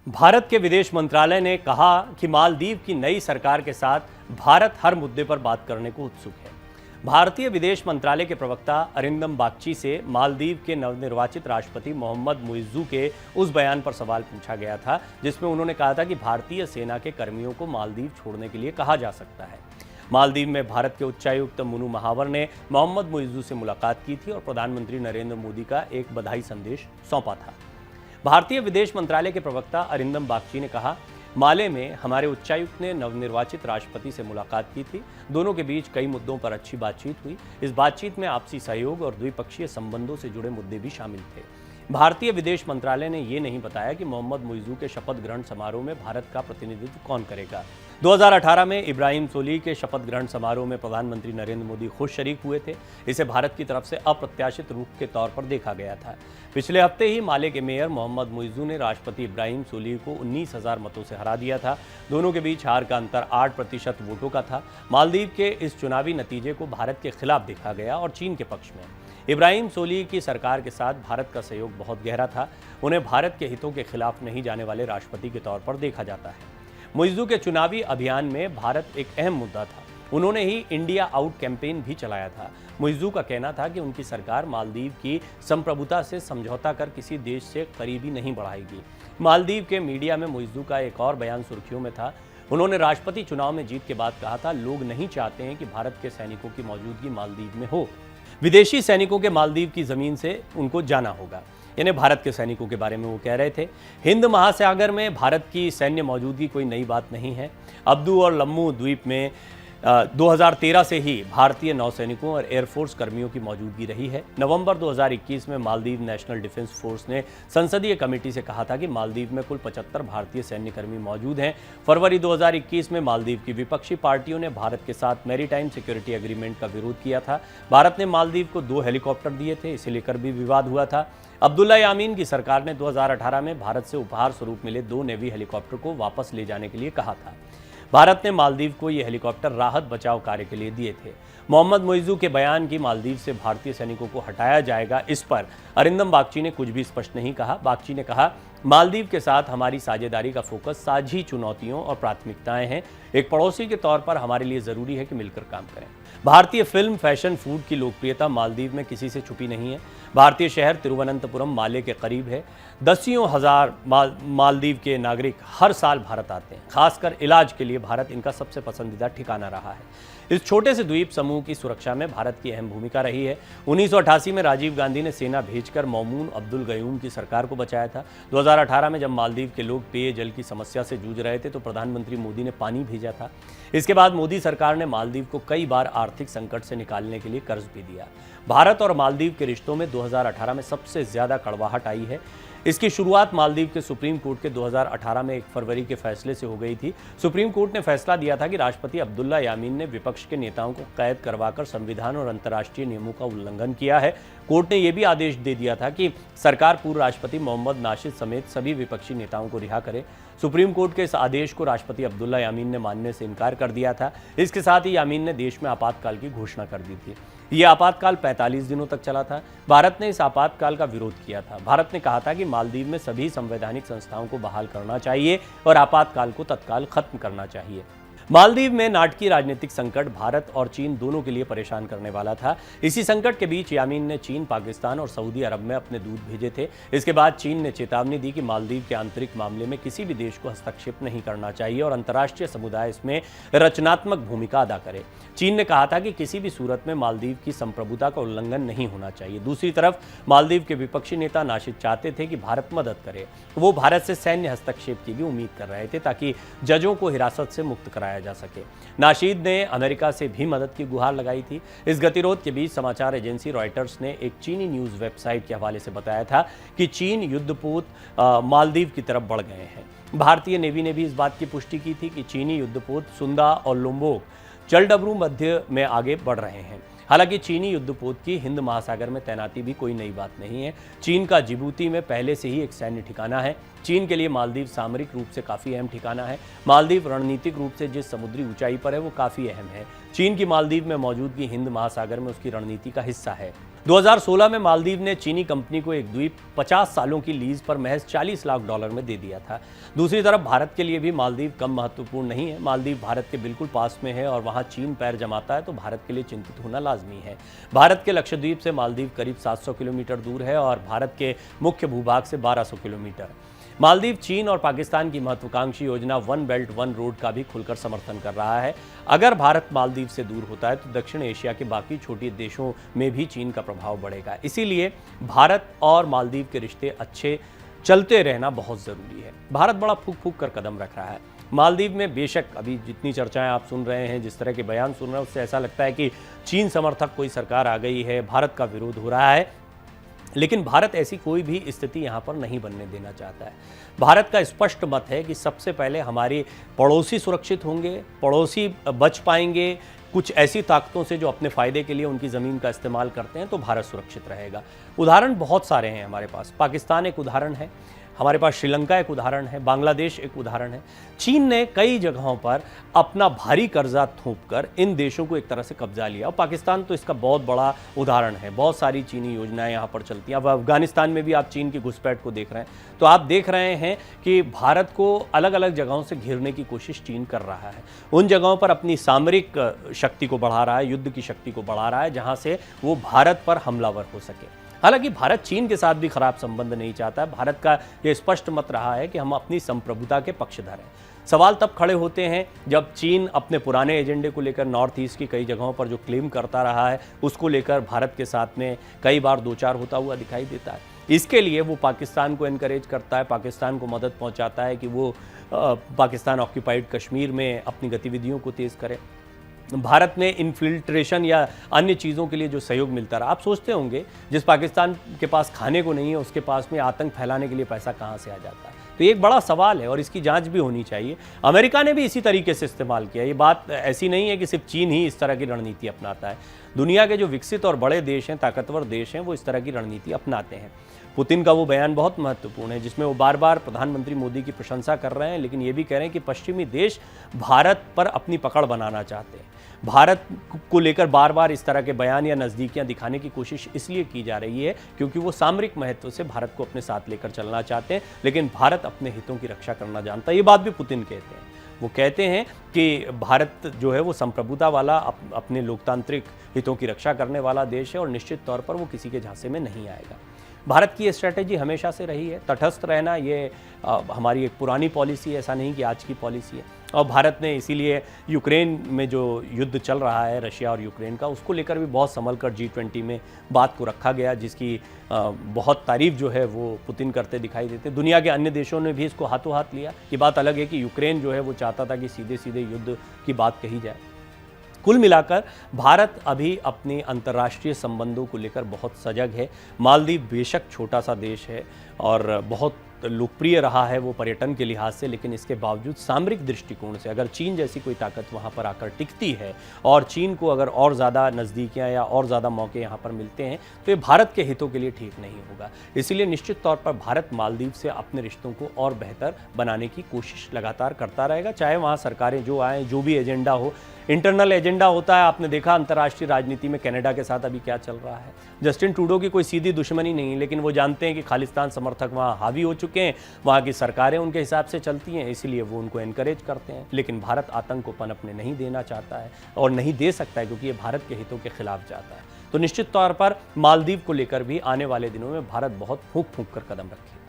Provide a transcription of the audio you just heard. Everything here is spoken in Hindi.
भारत के विदेश मंत्रालय ने कहा कि मालदीव की नई सरकार के साथ भारत हर मुद्दे पर बात करने को उत्सुक है। भारतीय विदेश मंत्रालय के प्रवक्ता अरिंदम बागची से मालदीव के नवनिर्वाचित राष्ट्रपति मोहम्मद मुइज्जू के उस बयान पर सवाल पूछा गया था जिसमें उन्होंने कहा था कि भारतीय सेना के कर्मियों को मालदीव छोड़ने के लिए कहा जा सकता है। मालदीव में भारत के उच्चायुक्त मुनु महावर ने मोहम्मद मुइज्जू से मुलाकात की थी और प्रधानमंत्री नरेंद्र मोदी का एक बधाई संदेश सौंपा था। भारतीय विदेश मंत्रालय के प्रवक्ता अरिंदम बागची ने कहा, माले में हमारे उच्चायुक्त ने नवनिर्वाचित राष्ट्रपति से मुलाकात की थी। दोनों के बीच कई मुद्दों पर अच्छी बातचीत हुई। इस बातचीत में आपसी सहयोग और द्विपक्षीय संबंधों से जुड़े मुद्दे भी शामिल थे। भारतीय विदेश मंत्रालय ने ये नहीं बताया कि मोहम्मद मुइज्जू के शपथ ग्रहण समारोह में भारत का प्रतिनिधित्व कौन करेगा। 2018 में इब्राहिम सोलिह के शपथ ग्रहण समारोह में प्रधानमंत्री नरेंद्र मोदी खुद शरीक हुए थे। इसे भारत की तरफ से अप्रत्याशित रूप के तौर पर देखा गया था। पिछले हफ्ते ही माले के मेयर मोहम्मद मुइज्जू ने राष्ट्रपति इब्राहिम सोलिह को 19,000 मतों से हरा दिया था। दोनों के बीच हार का अंतर 8% वोटों का था। मालदीव के इस चुनावी नतीजे को भारत के खिलाफ देखा गया और चीन के पक्ष में। इब्राहिम सोलिह की सरकार के साथ भारत का सहयोग बहुत गहरा था। उन्हें भारत के हितों के खिलाफ नहीं जाने वाले राष्ट्रपति के तौर पर देखा जाता है। मुइज्जू के चुनावी अभियान में भारत एक अहम मुद्दा था। उन्होंने ही इंडिया आउट कैंपेन भी चलाया था। मुइज्जू का कहना था कि उनकी सरकार मालदीव की संप्रभुता से समझौता कर किसी देश से करीबी नहीं बढ़ाएगी। मालदीव के मीडिया में मुइज्जू का एक और बयान सुर्खियों में था। उन्होंने राष्ट्रपति चुनाव में जीत के बाद कहा था, लोग नहीं चाहते हैं कि भारत के सैनिकों की मौजूदगी मालदीव में हो। विदेशी सैनिकों के मालदीव की जमीन से उनको जाना होगा। यानी भारत के सैनिकों के बारे में वो कह रहे थे। हिंद महासागर में भारत की सैन्य मौजूदगी कोई नई बात नहीं है। अब्दू और लम्मू द्वीप में 2013 से ही भारतीय नौसैनिकों और एयरफोर्स कर्मियों की मौजूदगी रही है। नवंबर 2021 में मालदीव नेशनल डिफेंस फोर्स ने संसदीय कमेटी से कहा था कि मालदीव में कुल 75 भारतीय सैन्य कर्मी मौजूद हैं। फरवरी 2021 में मालदीव की विपक्षी पार्टियों ने भारत के साथ मैरीटाइम सिक्योरिटी एग्रीमेंट का विरोध किया था। भारत ने मालदीव को 2 हेलीकॉप्टर दिए थे, इसे लेकर भी विवाद हुआ था। अब्दुल्ला यामीन की सरकार ने 2018 में भारत से उपहार स्वरूप मिले 2 नेवी हेलीकॉप्टर को वापस ले जाने के लिए कहा था। भारत ने मालदीव को ये हेलीकॉप्टर राहत बचाव कार्य के लिए दिए थे। मोहम्मद मुइज्जू के बयान की मालदीव से भारतीय सैनिकों को हटाया जाएगा, इस पर अरिंदम बागची ने कुछ भी स्पष्ट नहीं कहा। बागची ने कहा, मालदीव के साथ हमारी साझेदारी का फोकस साझी चुनौतियों और प्राथमिकताएं हैं। एक पड़ोसी के तौर पर हमारे लिए जरूरी है कि मिलकर काम करें। भारतीय फिल्म, फैशन, फूड की लोकप्रियता मालदीव में किसी से छुपी नहीं है। भारतीय शहर तिरुवनंतपुरम माले के करीब है। दसियों हजार मालदीव के नागरिक हर साल भारत आते हैं। खासकर इलाज के लिए भारत इनका सबसे पसंदीदा ठिकाना रहा है। इस छोटे से द्वीप समूह की सुरक्षा में भारत की अहम भूमिका रही है। 1988 में राजीव गांधी ने सेना भेजकर मौमून अब्दुल गयूम की सरकार को बचाया था। 2018 में जब मालदीव के लोग पेयजल की समस्या से जूझ रहे थे तो प्रधानमंत्री मोदी ने पानी भेजा था। इसके बाद मोदी सरकार ने मालदीव को कई बार आर्थिक संकट से निकालने के लिए कर्ज भी दिया। भारत और मालदीव के रिश्तों में 2018 में सबसे ज्यादा कड़वाहट आई है। इसकी शुरुआत मालदीव के सुप्रीम कोर्ट के 2018 में 1 फरवरी के फैसले से हो गई थी। सुप्रीम कोर्ट ने फैसला दिया था कि राष्ट्रपति अब्दुल्ला यामीन ने विपक्ष के नेताओं को कैद करवाकर संविधान और अंतर्राष्ट्रीय नियमों का उल्लंघन किया है। कोर्ट ने यह भी आदेश दे दिया था कि सरकार पूर्व राष्ट्रपति मोहम्मद नाशिद समेत सभी विपक्षी नेताओं को रिहा करे। सुप्रीम कोर्ट के इस आदेश को राष्ट्रपति अब्दुल्ला यामीन ने मानने से इनकार कर दिया था। इसके साथ ही यामीन ने देश में आपातकाल की घोषणा कर दी थी। यह आपातकाल 45 दिनों तक चला था। भारत ने इस आपातकाल का विरोध किया था। भारत ने कहा था कि मालदीव में सभी संवैधानिक संस्थाओं को बहाल करना चाहिए और आपातकाल को तत्काल खत्म करना चाहिए। मालदीव में नाटकीय राजनीतिक संकट भारत और चीन दोनों के लिए परेशान करने वाला था। इसी संकट के बीच यामीन ने चीन, पाकिस्तान और सऊदी अरब में अपने दूत भेजे थे। इसके बाद चीन ने चेतावनी दी कि मालदीव के आंतरिक मामले में किसी भी देश को हस्तक्षेप नहीं करना चाहिए और अंतर्राष्ट्रीय समुदाय इसमें रचनात्मक भूमिका अदा करे। चीन ने कहा था कि किसी भी सूरत में मालदीव की संप्रभुता का उल्लंघन नहीं होना चाहिए। दूसरी तरफ मालदीव के विपक्षी नेता नाशिद चाहते थे कि भारत मदद करे। वो भारत से सैन्य हस्तक्षेप की भी उम्मीद कर रहे थे ताकि जजों को हिरासत से मुक्त कराया जा सके। नाशिद ने अमेरिका से भी मदद की गुहार लगाई थी। इस गतिरोध के बीच समाचार एजेंसी रॉयटर्स ने एक चीनी न्यूज वेबसाइट के हवाले से बताया था कि चीन युद्धपोत मालदीव की तरफ बढ़ गए हैं। भारतीय नेवी ने भी इस बात की पुष्टि की थी कि चीनी युद्धपोत सुंदा और लोम्बोक चलडबरू मध्य में आगे बढ़ रहे हैं। हालांकि चीनी युद्धपोत की हिंद महासागर में तैनाती भी कोई नई बात नहीं है। चीन का जिबूती में पहले से ही एक सैन्य ठिकाना है। चीन के लिए मालदीव सामरिक रूप से काफ़ी अहम ठिकाना है। मालदीव रणनीतिक रूप से जिस समुद्री ऊंचाई पर है वो काफ़ी अहम है। चीन की मालदीव में मौजूदगी हिंद महासागर में उसकी रणनीति का हिस्सा है। 2016 में मालदीव ने चीनी कंपनी को एक द्वीप 50 सालों की लीज पर महज $40 लाख में दे दिया था। दूसरी तरफ भारत के लिए भी मालदीव कम महत्वपूर्ण नहीं है। मालदीव भारत के बिल्कुल पास में है और वहां चीन पैर जमाता है तो भारत के लिए चिंतित होना लाजमी है। भारत के लक्षद्वीप से मालदीव करीब 700 किलोमीटर दूर है और भारत के मुख्य भूभाग से 1200 किलोमीटर। मालदीव चीन और पाकिस्तान की महत्वाकांक्षी योजना वन बेल्ट वन रोड का भी खुलकर समर्थन कर रहा है। अगर भारत मालदीव से दूर होता है तो दक्षिण एशिया के बाकी छोटे देशों में भी चीन का प्रभाव बढ़ेगा। इसीलिए भारत और मालदीव के रिश्ते अच्छे चलते रहना बहुत ज़रूरी है। भारत बड़ा फूक फूक कर कदम रख रहा है। मालदीव में बेशक अभी जितनी चर्चाएं आप सुन रहे हैं, जिस तरह के बयान सुन रहे हैं, उससे ऐसा लगता है कि चीन समर्थक कोई सरकार आ गई है, भारत का विरोध हो रहा है। लेकिन भारत ऐसी कोई भी स्थिति यहाँ पर नहीं बनने देना चाहता है। भारत का स्पष्ट मत है कि सबसे पहले हमारे पड़ोसी सुरक्षित होंगे, पड़ोसी बच पाएंगे कुछ ऐसी ताकतों से जो अपने फ़ायदे के लिए उनकी ज़मीन का इस्तेमाल करते हैं, तो भारत सुरक्षित रहेगा। उदाहरण बहुत सारे हैं हमारे पास। पाकिस्तान एक उदाहरण है, हमारे पास श्रीलंका एक उदाहरण है, बांग्लादेश एक उदाहरण है। चीन ने कई जगहों पर अपना भारी कर्जा थोपकर इन देशों को एक तरह से कब्जा लिया और पाकिस्तान तो इसका बहुत बड़ा उदाहरण है। बहुत सारी चीनी योजनाएं यहाँ पर चलती हैं। अब अफगानिस्तान में भी आप चीन की घुसपैठ को देख रहे हैं, तो आप देख रहे हैं कि भारत को अलग अलग जगहों से घेरने की कोशिश चीन कर रहा है। उन जगहों पर अपनी सामरिक शक्ति को बढ़ा रहा है, युद्ध की शक्ति को बढ़ा रहा है, जहाँ से वो भारत पर हमलावर हो सके। हालांकि भारत चीन के साथ भी खराब संबंध नहीं चाहता है। भारत का यह स्पष्ट मत रहा है कि हम अपनी संप्रभुता के पक्षधर हैं। सवाल तब खड़े होते हैं जब चीन अपने पुराने एजेंडे को लेकर नॉर्थ ईस्ट की कई जगहों पर जो क्लेम करता रहा है, उसको लेकर भारत के साथ में कई बार दो चार होता हुआ दिखाई देता है। इसके लिए वो पाकिस्तान को एनकरेज करता है, पाकिस्तान को मदद पहुंचाता है कि वो पाकिस्तान ऑक्यूपाइड कश्मीर में अपनी गतिविधियों को तेज़ करे। भारत में इन्फिल्ट्रेशन या अन्य चीज़ों के लिए जो सहयोग मिलता रहा, आप सोचते होंगे जिस पाकिस्तान के पास खाने को नहीं है उसके पास में आतंक फैलाने के लिए पैसा कहाँ से आ जाता है। तो ये एक बड़ा सवाल है और इसकी जांच भी होनी चाहिए। अमेरिका ने भी इसी तरीके से इस्तेमाल किया। ये बात ऐसी नहीं है कि सिर्फ चीन ही इस तरह की रणनीति अपनाता है। दुनिया के जो विकसित और बड़े देश हैं, ताकतवर देश हैं, वो इस तरह की रणनीति अपनाते हैं। पुतिन का वो बयान बहुत महत्वपूर्ण है जिसमें वो बार बार प्रधानमंत्री मोदी की प्रशंसा कर रहे हैं, लेकिन ये भी कह रहे हैं कि पश्चिमी देश भारत पर अपनी पकड़ बनाना चाहते हैं। भारत को लेकर बार बार इस तरह के बयान या नज़दीकियां दिखाने की कोशिश इसलिए की जा रही है क्योंकि वो सामरिक महत्व से भारत को अपने साथ लेकर चलना चाहते हैं, लेकिन भारत अपने हितों की रक्षा करना जानता है। ये बात भी पुतिन कहते हैं। वो कहते हैं कि भारत जो है वो संप्रभुता वाला, अपने लोकतांत्रिक हितों की रक्षा करने वाला देश है और निश्चित तौर पर वो किसी के झांसे में नहीं आएगा। भारत की ये स्ट्रैटेजी हमेशा से रही है, तटस्थ रहना। ये हमारी एक पुरानी पॉलिसी है, ऐसा नहीं कि आज की पॉलिसी है। और भारत ने इसीलिए यूक्रेन में जो युद्ध चल रहा है रशिया और यूक्रेन का, उसको लेकर भी बहुत संभल कर G20 में बात को रखा गया, जिसकी बहुत तारीफ जो है वो पुतिन करते दिखाई देते। दुनिया के अन्य देशों ने भी इसको हाथों हाथ लिया। ये बात अलग है कि यूक्रेन जो है वो चाहता था कि सीधे सीधे युद्ध की बात कही जाए। कुल मिलाकर भारत अभी अपने अंतर्राष्ट्रीय संबंधों को लेकर बहुत सजग है। मालदीव बेशक छोटा सा देश है और बहुत लोकप्रिय रहा है वो पर्यटन के लिहाज से, लेकिन इसके बावजूद सामरिक दृष्टिकोण से अगर चीन जैसी कोई ताकत वहाँ पर आकर टिकती है और चीन को अगर और ज़्यादा नज़दीकियाँ या और ज़्यादा मौके यहाँ पर मिलते हैं तो ये भारत के हितों के लिए ठीक नहीं होगा। इसीलिए निश्चित तौर पर भारत मालदीव से अपने रिश्तों को और बेहतर बनाने की कोशिश लगातार करता रहेगा, चाहे वहाँ सरकारें जो आएँ, जो भी एजेंडा हो। इंटरनल एजेंडा होता है, आपने देखा अंतर्राष्ट्रीय राजनीति में कनाडा के साथ अभी क्या चल रहा है। जस्टिन ट्रूडो की कोई सीधी दुश्मनी नहीं है, लेकिन वो जानते हैं कि खालिस्तान समर्थक वहाँ हावी हो चुके हैं, वहाँ की सरकारें उनके हिसाब से चलती हैं, इसीलिए वो उनको एनकरेज करते हैं। लेकिन भारत आतंक को पनपने नहीं देना चाहता है और नहीं दे सकता है, क्योंकि ये भारत के हितों के खिलाफ जाता है। तो निश्चित तौर पर मालदीव को लेकर भी आने वाले दिनों में भारत बहुत फूंक फूंक कर कदम रखेगा।